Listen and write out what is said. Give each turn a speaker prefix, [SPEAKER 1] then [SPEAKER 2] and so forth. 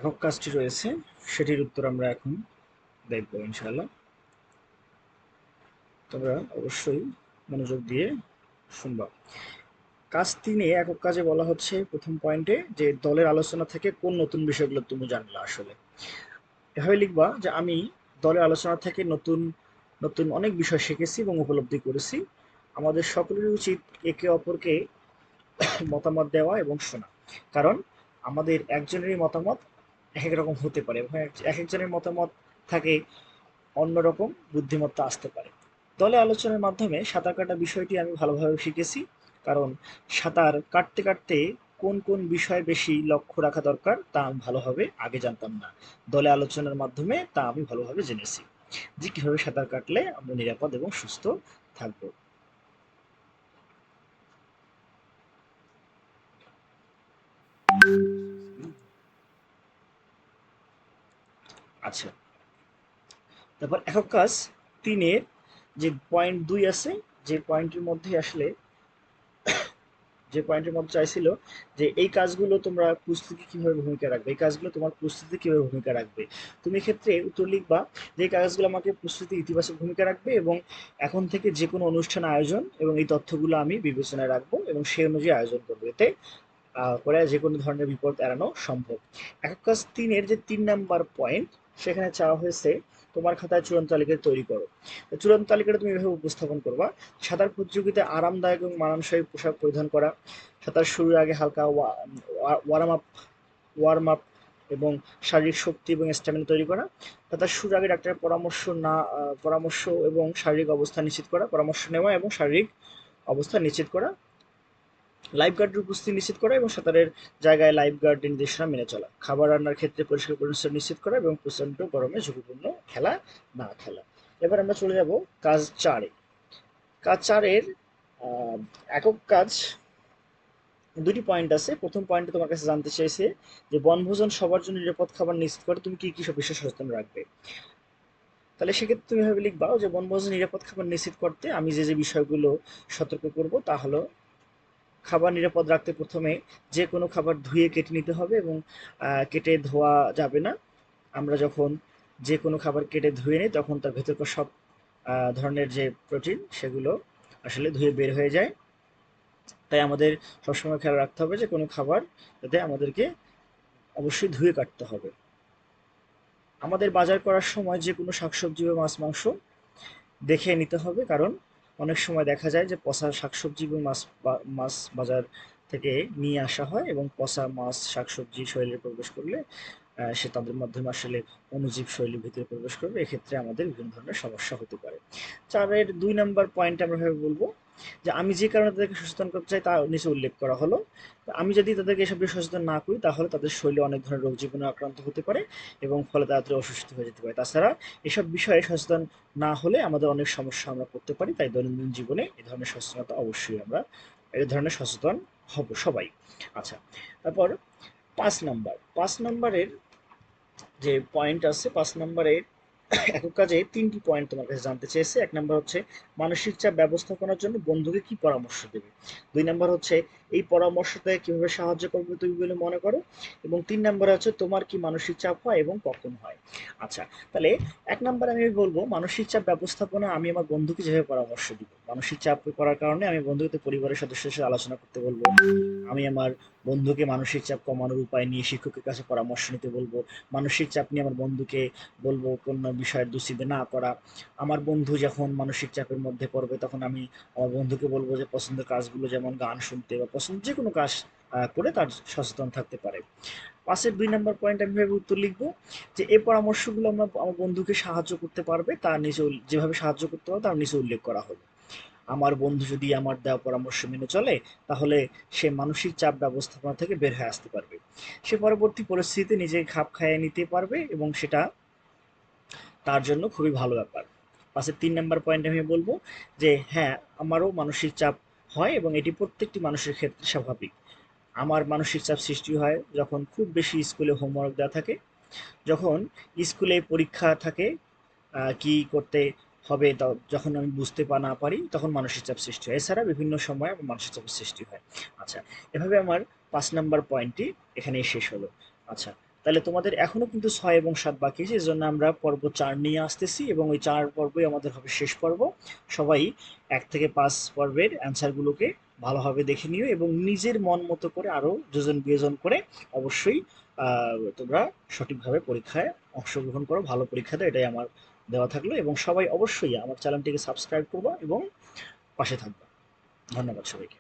[SPEAKER 1] একক কাজটি রয়েছে সেটির উত্তর আমরা এখন দেখব ইনশাআল্লাহ। তোমরা অবশ্যই মনোযোগ দিয়ে শুনবা। কাজ 3-এ একক কাজে বলা হচ্ছে প্রথম পয়েন্টে যে দলের আলোচনা থেকে কোন নতুন বিষয়গুলো তুমি জানলা আসলে। এভাবে লিখবা যে আমি দলের আলোচনা থেকে নতুন নতুন অনেক বিষয় শিখেছি এবং উপলব্ধি করেছি। আমাদের সকলেরই উচিত একে অপরকে মতামত দেওয়া এবং শোনা। কারণ আমাদের একজনেরই মতামত এক এক রকম হতে পারে এবং এক একজনের মতামত থাকে অন্যরকম বুদ্ধিমত্তা আসতে পারে। দলে আলোচনার মাধ্যমে সাঁতার কাটা বিষয়টি আমি ভালোভাবে শিখেছি। কারণ সাঁতার কাটতে কাটতে কোন কোন বিষয় বেশি লক্ষ্য রাখা দরকার তা আমি ভালোভাবে আগে জানতাম না। দলে আলোচনার মাধ্যমে তা আমি ভালোভাবে জেনেছি যে কিভাবে সাঁতার কাটলে আমরা নিরাপদ এবং সুস্থ থাকবো। আচ্ছা, তারপর একক কাজ 3-এর যে পয়েন্ট 2 আছে, যে পয়েন্টের মধ্যে আসলে যে পয়েন্টের মধ্যে চাইছিল যে এই কাজগুলো তোমরা প্রস্তুতি কিভাবে ভূমিকা রাখবে, এই কাজগুলো তোমার প্রস্তুতি কিভাবে ভূমিকা রাখবে। তুমি এক্ষেত্রে উত্তর লিখবা যে এই কাজগুলো আমাকে প্রস্তুতি ইতিবাচক ভূমিকা রাখবে এবং এখন থেকে যে কোনো অনুষ্ঠান আয়োজন এবং এই তথ্যগুলো আমি বিবেচনায় রাখবো এবং সেই অনুযায়ী আয়োজন করবো। এতে করে যে কোনো ধরনের বিপদ এড়ানো সম্ভব। একক কাজ 3-এর যে 3 নাম্বার পয়েন্ট, সেখানে চাওয়া হয়েছে তোমার খাতায় চূড়ান্ত তালিকা তৈরি করো। তো চূড়ান্ত তালিকাটা তুমি এভাবে উপস্থাপন করবা: সাঁতার প্রতিযোগিতায় আরামদায়ক এবং মানানসই পোশাক পরিধান করা, সাঁতার শুরুর আগে হালকা ওয়ার্ম আপ ওয়ার্ম আপ এবং শারীরিক শক্তি এবং স্ট্যামিনা তৈরি করা, সাঁতার শুরুর আগে ডাক্তারের পরামর্শ এবং শারীরিক অবস্থা নিশ্চিত করা, পরামর্শ নেওয়া এবং শারীরিক অবস্থা নিশ্চিত করা, লাইফগার্ডের উপস্থিতি নিশ্চিত করা এবং সাঁতারের জায়গায় লাইফগার্ডের নির্দেশনা মেনে চলা, খাবার রান্নার ক্ষেত্রে পরিষ্কার পরিচ্ছন্ন নিশ্চিত করা এবং প্রচণ্ড গরমে ঝুঁকিপূর্ণ খেলা না খেলা। এবার আমরা চলে যাব কাজ 4-এ। কাজ 4-এর একক কাজ 2টি পয়েন্ট আছে। প্রথম পয়েন্টে তোমার কাছে জানতে চাইছে যে বনভোজন সবার জন্য নিরাপদ খাবার নিশ্চিত করে তুমি কি কি সব বিষয়ে সচেতন রাখবে। তাহলে সেক্ষেত্রে তুমি ভাবে লিখবা যে বনভোজন নিরাপদ খাবার নিশ্চিত করতে আমি যে যে বিষয়গুলো সতর্ক করব তা হলো: খাবার নিরাপদ রাখতে প্রথমে যে কোনো খাবার ধুয়ে কেটে নিতে হবে এবং কেটে ধোয়া যাবে না। আমরা যখন যে কোনো খাবার কেটে ধুয়ে নিই তখন তার ভেতরকার সব ধরনের যে প্রোটিন সেগুলো আসলে ধুয়ে বের হয়ে যায়। তাই আমাদের সবসময় খেয়াল রাখতে হবে যে কোনো খাবার যাতে আমাদেরকে অবশ্যই ধুয়ে কাটতে হবে। আমাদের বাজার করার সময় যে কোনো শাকসবজি বা মাছ মাংস দেখে নিতে হবে, কারণ অনেক সময় দেখা যায় যে পচা শাকসবজি এবং মাছ বাজার থেকে নিয়ে আসা হয় এবং পচা মাছ শাকসবজি শরীরে প্রবেশ করলে সে তাদের মাধ্যমে আসলে অণুজীব শরীরের ভিতরে প্রবেশ করবে। এক্ষেত্রে আমাদের বিভিন্ন ধরনের সমস্যা হতে পারে। 4-এর 2 নাম্বার পয়েন্ট আমরা ভাবে বলবো যে আমি যে কারণে তাদেরকে সচেতন করতে চাই তা নিচে উল্লেখ করা হলো। আমি যদি তাদেরকে এসব বিষয়ে সচেতন না করি তাহলে তাদের শরীরে অনেক ধরনের রোগ জীবাণু আক্রান্ত হতে পারে এবং ফলে তাড়াতাড়ি অসুস্থ হয়ে যেতে পারে। তাছাড়া এসব বিষয়ে সচেতন না হলে আমাদের অনেক সমস্যা আমরা করতে পারি। তাই দৈনন্দিন জীবনে এই ধরনের সচেতনতা অবশ্যই আমরা এই ধরনের সচেতন হব সবাই। আচ্ছা, তারপর 5 নম্বরের যে পয়েন্ট আছে, 5 নম্বরে একক কাজে 3টি পয়েন্ট তোমার কাছে জানতে চেয়েছে। 1 নাম্বার হচ্ছে মানসিক চাপ ব্যবস্থাপনার জন্য বন্ধুকে কি পরামর্শ দেবে। 2 নাম্বার হচ্ছে এই পরামর্শতে কিভাবে সাহায্য করবে তুমি বলে মনে করো, এবং 3 নাম্বার হচ্ছে তোমার কি মানসিক চাপ হয় এবং কখন হয়। আচ্ছা, তাহলে 1 নাম্বার আমি বলবো মানসিক চাপ ব্যবস্থাপনা আমি আমার বন্ধুকে যেভাবে পরামর্শ দিব। মানসিক চাপ করার কারণে আমি বন্ধুকে পরিবারের সদস্যদের সাথে আলোচনা করতে বলবো। আমি আমার বন্ধুকে মানসিক চাপ কমানোর উপায় নিয়ে শিক্ষকের কাছে পরামর্শ নিতে বলবো। মানসিক চাপ নিয়ে আমার বন্ধুকে বলবো কোনো বিষয়ের দুশ্চিন্তা না করা। আমার বন্ধু যখন মানসিক চাপের মধ্যে পড়বে তখন আমি আমার বন্ধুকে বলবো যে পছন্দের কাজগুলো যেমন গান শুনতে বা পছন্দ যে কোনো কাজ করে তার সচেতন থাকতে পারে। 5-এর 2 নম্বর পয়েন্ট আমি ভেবে উত্তর লিখবো যে এই পরামর্শগুলো আমরা আমার বন্ধুকে সাহায্য করতে পারবে, তার নিচে যেভাবে সাহায্য করতে পারবে তার নিচে উল্লেখ করা হলো। আমার বন্ধু যদি আমার দেওয়া পরামর্শ মেনে চলে তাহলে সে মানসিক চাপ ব্যবস্থাপনা থেকে বের হয়ে আসতে পারবে। সে পরবর্তী পরিস্থিতিতে নিজেকে খাপ খাইয়ে নিতে পারবে এবং সেটা তার জন্য খুবই ভালো ব্যাপার। 5-এর 3 নাম্বার পয়েন্ট আমি বলবো যে হ্যাঁ, আমারও মানসিক চাপ হয় এবং এটি প্রত্যেকটি মানুষের ক্ষেত্রে স্বাভাবিক। আমার মানসিক চাপ সৃষ্টি হয় যখন খুব বেশি স্কুলে হোমওয়ার্ক দেওয়া থাকে, যখন স্কুলে পরীক্ষা থাকে, কি করতে হবে যখন আমি বুঝতে না পারি তখন মানসিক চাপ সৃষ্টি হয়। এছাড়া বিভিন্ন সময় আমার মানসিক চাপের সৃষ্টি হয়। আচ্ছা, এভাবে আমার 5 নাম্বার পয়েন্টটি এখানেই শেষ হলো। আচ্ছা, তাহলে তোমাদের এখনো কিন্তু 6 এবং 7 বাকি আছে, এজন্য আমরা পর্ব 4 নিয়ে আসতেছি এবং ওই 4 পর্বই আমাদের হবে শেষ পর্ব। সবাই 1 থেকে 5 পর্বের অ্যান্সারগুলোকে ভালোভাবে দেখে নিও এবং নিজের মন মতো করে আরও যোজন বিয়োজন করে অবশ্যই তোমরা সঠিকভাবে পরীক্ষায় অংশগ্রহণ করো, ভালো পরীক্ষা দাও, এটাই আমার দেওয়া থাকলো। এবং সবাই অবশ্যই আমার চ্যানেলটিকে সাবস্ক্রাইব করবা এবং পাশে থাকবা। ধন্যবাদ সবাইকে।